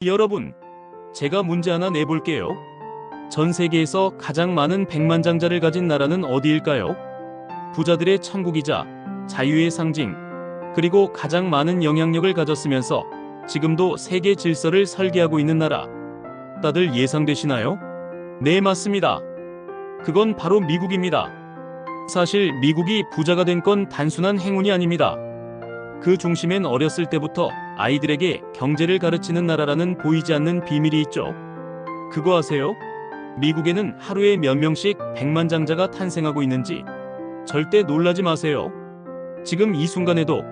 여러분, 제가 문제 하나 내볼게요. 전 세계에서 가장 많은 백만장자를 가진 나라는 어디일까요? 부자들의 천국이자 자유의 상징, 그리고 가장 많은 영향력을 가졌으면서 지금도 세계 질서를 설계하고 있는 나라. 다들 예상되시나요? 네, 맞습니다. 그건 바로 미국입니다. 사실 미국이 부자가 된 건 단순한 행운이 아닙니다. 그 중심엔 어렸을 때부터 아이들에게 경제를 가르치는 나라라는 보이지 않는 비밀이 있죠. 그거 아세요? 미국에는 하루에 몇 명씩 백만장자가 탄생하고 있는지. 절대 놀라지 마세요. 지금 이 순간에도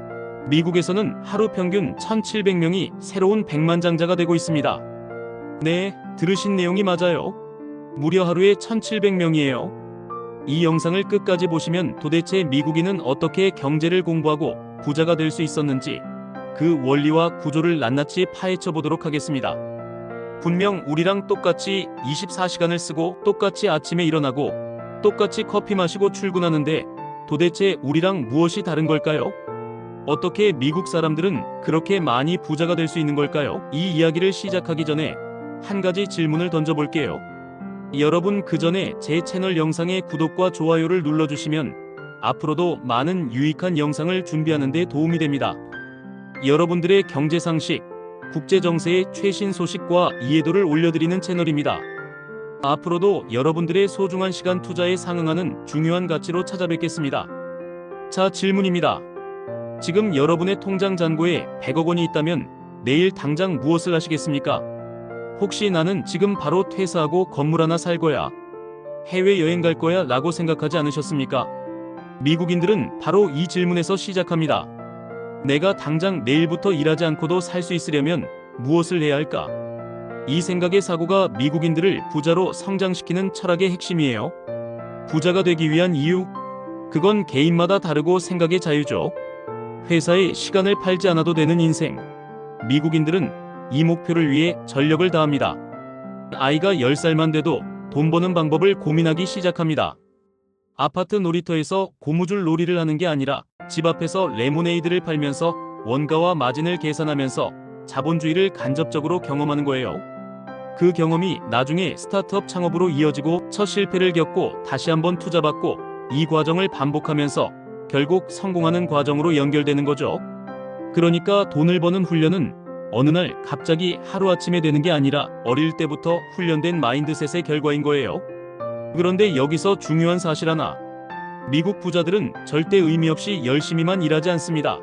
미국에서는 하루 평균 1,700명이 새로운 백만장자가 되고 있습니다. 네, 들으신 내용이 맞아요. 무려 하루에 1,700명이에요. 이 영상을 끝까지 보시면 도대체 미국인은 어떻게 경제를 공부하고 부자가 될 수 있었는지 그 원리와 구조를 낱낱이 파헤쳐 보도록 하겠습니다. 분명 우리랑 똑같이 24시간을 쓰고 똑같이 아침에 일어나고 똑같이 커피 마시고 출근하는데 도대체 우리랑 무엇이 다른 걸까요? 어떻게 미국 사람들은 그렇게 많이 부자가 될 수 있는 걸까요? 이 이야기를 시작하기 전에 한 가지 질문을 던져볼게요. 여러분, 그 전에 제 채널 영상에 구독과 좋아요를 눌러주시면 앞으로도 많은 유익한 영상을 준비하는 데 도움이 됩니다. 여러분들의 경제 상식, 국제 정세의 최신 소식과 이해도를 올려드리는 채널입니다. 앞으로도 여러분들의 소중한 시간 투자에 상응하는 중요한 가치로 찾아뵙겠습니다. 자, 질문입니다. 지금 여러분의 통장 잔고에 100억 원이 있다면 내일 당장 무엇을 하시겠습니까? 혹시 나는 지금 바로 퇴사하고 건물 하나 살 거야, 해외여행 갈 거야 라고 생각하지 않으셨습니까? 미국인들은 바로 이 질문에서 시작합니다. 내가 당장 내일부터 일하지 않고도 살 수 있으려면 무엇을 해야 할까? 이 생각의 사고가 미국인들을 부자로 성장시키는 철학의 핵심이에요. 부자가 되기 위한 이유? 그건 개인마다 다르고 생각의 자유죠. 회사에 시간을 팔지 않아도 되는 인생. 미국인들은 이 목표를 위해 전력을 다합니다. 아이가 10살만 돼도 돈 버는 방법을 고민하기 시작합니다. 아파트 놀이터에서 고무줄 놀이를 하는 게 아니라 집 앞에서 레모네이드를 팔면서 원가와 마진을 계산하면서 자본주의를 간접적으로 경험하는 거예요. 그 경험이 나중에 스타트업 창업으로 이어지고 첫 실패를 겪고 다시 한번 투자받고 이 과정을 반복하면서 결국 성공하는 과정으로 연결되는 거죠. 그러니까 돈을 버는 훈련은 어느 날 갑자기 하루아침에 되는 게 아니라 어릴 때부터 훈련된 마인드셋의 결과인 거예요. 그런데 여기서 중요한 사실 하나. 미국 부자들은 절대 의미 없이 열심히만 일하지 않습니다.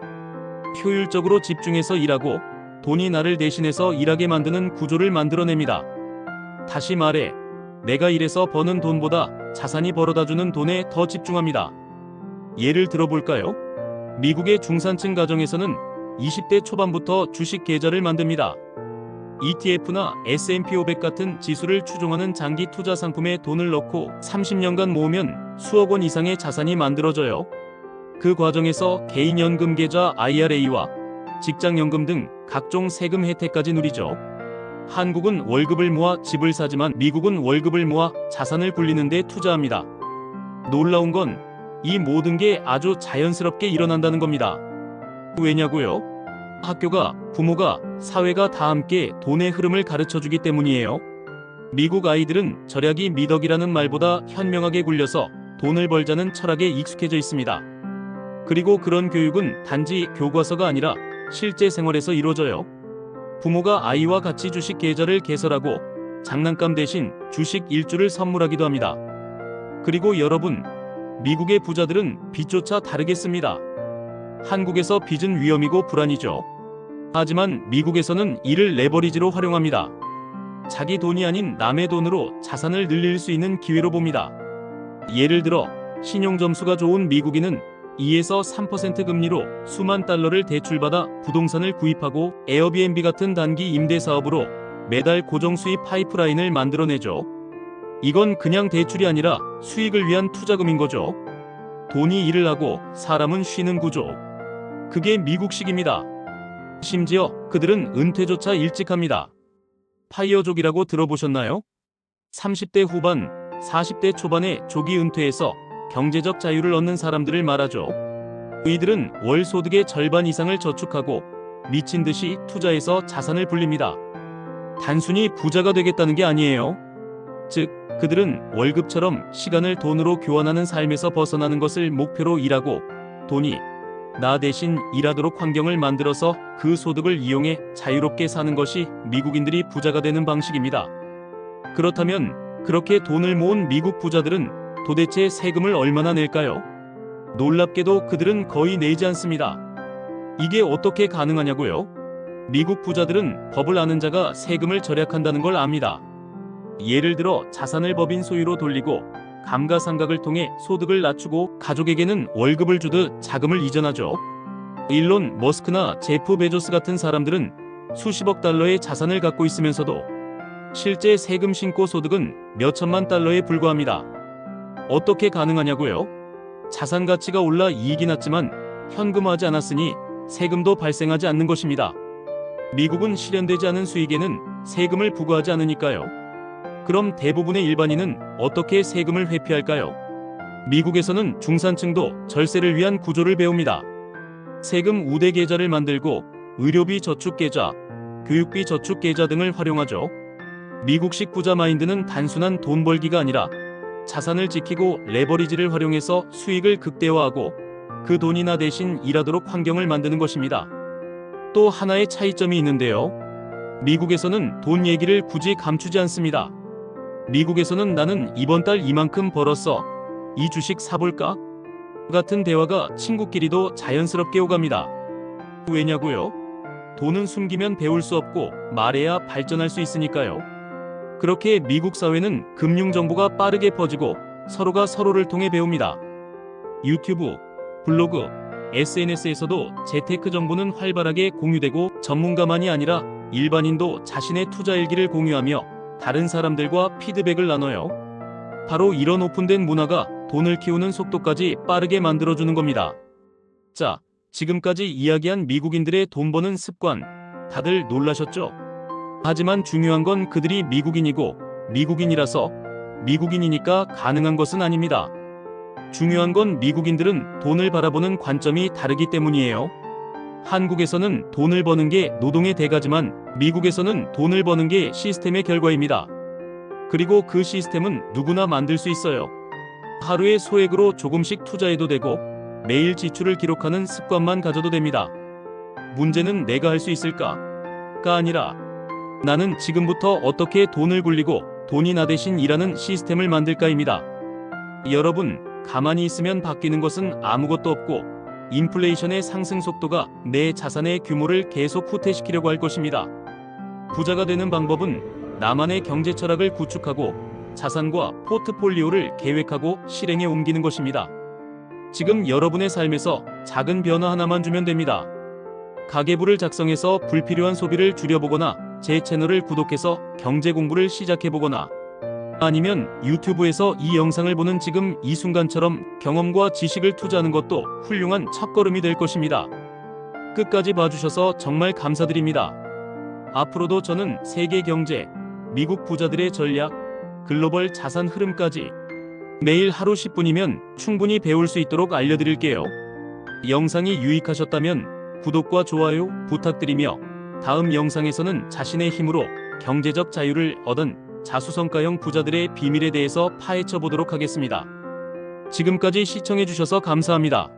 효율적으로 집중해서 일하고 돈이 나를 대신해서 일하게 만드는 구조를 만들어냅니다. 다시 말해, 내가 일해서 버는 돈보다 자산이 벌어다주는 돈에 더 집중합니다. 예를 들어볼까요? 미국의 중산층 가정에서는 20대 초반부터 주식 계좌를 만듭니다. ETF나 S&P 500 같은 지수를 추종하는 장기 투자 상품에 돈을 넣고 30년간 모으면 수억 원 이상의 자산이 만들어져요. 그 과정에서 개인연금 계좌 IRA와 직장연금 등 각종 세금 혜택까지 누리죠. 한국은 월급을 모아 집을 사지만 미국은 월급을 모아 자산을 굴리는 데 투자합니다. 놀라운 건 이 모든 게 아주 자연스럽게 일어난다는 겁니다. 왜냐고요? 학교가, 부모가, 사회가 다 함께 돈의 흐름을 가르쳐주기 때문이에요. 미국 아이들은 절약이 미덕이라는 말보다 현명하게 굴려서 돈을 벌자는 철학에 익숙해져 있습니다. 그리고 그런 교육은 단지 교과서가 아니라 실제 생활에서 이루어져요. 부모가 아이와 같이 주식 계좌를 개설하고 장난감 대신 주식 일주를 선물하기도 합니다. 그리고 여러분, 미국의 부자들은 빚조차 다르겠습니다. 한국에서 빚은 위험이고 불안이죠. 하지만 미국에서는 이를 레버리지로 활용합니다. 자기 돈이 아닌 남의 돈으로 자산을 늘릴 수 있는 기회로 봅니다. 예를 들어 신용점수가 좋은 미국인은 2에서 3% 금리로 수만 달러를 대출받아 부동산을 구입하고 에어비앤비 같은 단기 임대 사업으로 매달 고정 수입 파이프라인을 만들어내죠. 이건 그냥 대출이 아니라 수익을 위한 투자금인 거죠. 돈이 일을 하고 사람은 쉬는 구조. 그게 미국식입니다. 심지어 그들은 은퇴조차 일찍 합니다. 파이어족이라고 들어보셨나요? 30대 후반, 40대 초반에 조기 은퇴해서 경제적 자유를 얻는 사람들을 말하죠. 이들은 월 소득의 절반 이상을 저축하고 미친 듯이 투자해서 자산을 불립니다. 단순히 부자가 되겠다는 게 아니에요. 즉, 그들은 월급처럼 시간을 돈으로 교환하는 삶에서 벗어나는 것을 목표로 일하고, 돈이 나 대신 일하도록 환경을 만들어서 그 소득을 이용해 자유롭게 사는 것이 미국인들이 부자가 되는 방식입니다. 그렇다면 그렇게 돈을 모은 미국 부자들은 도대체 세금을 얼마나 낼까요? 놀랍게도 그들은 거의 내지 않습니다. 이게 어떻게 가능하냐고요? 미국 부자들은 법을 아는 자가 세금을 절약한다는 걸 압니다. 예를 들어 자산을 법인 소유로 돌리고 감가상각을 통해 소득을 낮추고 가족에게는 월급을 주듯 자금을 이전하죠. 일론 머스크나 제프 베조스 같은 사람들은 수십억 달러의 자산을 갖고 있으면서도 실제 세금 신고 소득은 몇천만 달러에 불과합니다. 어떻게 가능하냐고요? 자산 가치가 올라 이익이 났지만 현금화하지 않았으니 세금도 발생하지 않는 것입니다. 미국은 실현되지 않은 수익에는 세금을 부과하지 않으니까요. 그럼 대부분의 일반인은 어떻게 세금을 회피할까요? 미국에서는 중산층도 절세를 위한 구조를 배웁니다. 세금 우대 계좌를 만들고 의료비 저축 계좌, 교육비 저축 계좌 등을 활용하죠. 미국식 부자 마인드는 단순한 돈 벌기가 아니라 자산을 지키고 레버리지를 활용해서 수익을 극대화하고 그 돈이 나 대신 일하도록 환경을 만드는 것입니다. 또 하나의 차이점이 있는데요. 미국에서는 돈 얘기를 굳이 감추지 않습니다. 미국에서는 나는 이번 달 이만큼 벌었어. 이 주식 사볼까? 같은 대화가 친구끼리도 자연스럽게 오갑니다. 왜냐고요? 돈은 숨기면 배울 수 없고 말해야 발전할 수 있으니까요. 그렇게 미국 사회는 금융 정보가 빠르게 퍼지고 서로가 서로를 통해 배웁니다. 유튜브, 블로그, SNS에서도 재테크 정보는 활발하게 공유되고 전문가만이 아니라 일반인도 자신의 투자 일기를 공유하며 다른 사람들과 피드백을 나눠요. 바로 이런 오픈된 문화가 돈을 키우는 속도까지 빠르게 만들어주는 겁니다. 자, 지금까지 이야기한 미국인들의 돈 버는 습관, 다들 놀라셨죠? 하지만 중요한 건 그들이 미국인이고 미국인이라서 미국인이니까 가능한 것은 아닙니다. 중요한 건 미국인들은 돈을 바라보는 관점이 다르기 때문이에요. 한국에서는 돈을 버는 게 노동의 대가지만 미국에서는 돈을 버는 게 시스템의 결과입니다. 그리고 그 시스템은 누구나 만들 수 있어요. 하루의 소액으로 조금씩 투자해도 되고 매일 지출을 기록하는 습관만 가져도 됩니다. 문제는 내가 할 수 있을까가 아니라 나는 지금부터 어떻게 돈을 굴리고 돈이 나 대신 일하는 시스템을 만들까입니다. 여러분, 가만히 있으면 바뀌는 것은 아무것도 없고 인플레이션의 상승 속도가 내 자산의 규모를 계속 후퇴시키려고 할 것입니다. 부자가 되는 방법은 나만의 경제 철학을 구축하고 자산과 포트폴리오를 계획하고 실행에 옮기는 것입니다. 지금 여러분의 삶에서 작은 변화 하나만 주면 됩니다. 가계부를 작성해서 불필요한 소비를 줄여보거나 제 채널을 구독해서 경제 공부를 시작해보거나 아니면 유튜브에서 이 영상을 보는 지금 이 순간처럼 경험과 지식을 투자하는 것도 훌륭한 첫걸음이 될 것입니다. 끝까지 봐주셔서 정말 감사드립니다. 앞으로도 저는 세계 경제, 미국 부자들의 전략, 글로벌 자산 흐름까지 매일 하루 10분이면 충분히 배울 수 있도록 알려드릴게요. 영상이 유익하셨다면 구독과 좋아요 부탁드리며 다음 영상에서는 자신의 힘으로 경제적 자유를 얻은 자수성가형 부자들의 비밀에 대해서 파헤쳐 보도록 하겠습니다. 지금까지 시청해주셔서 감사합니다.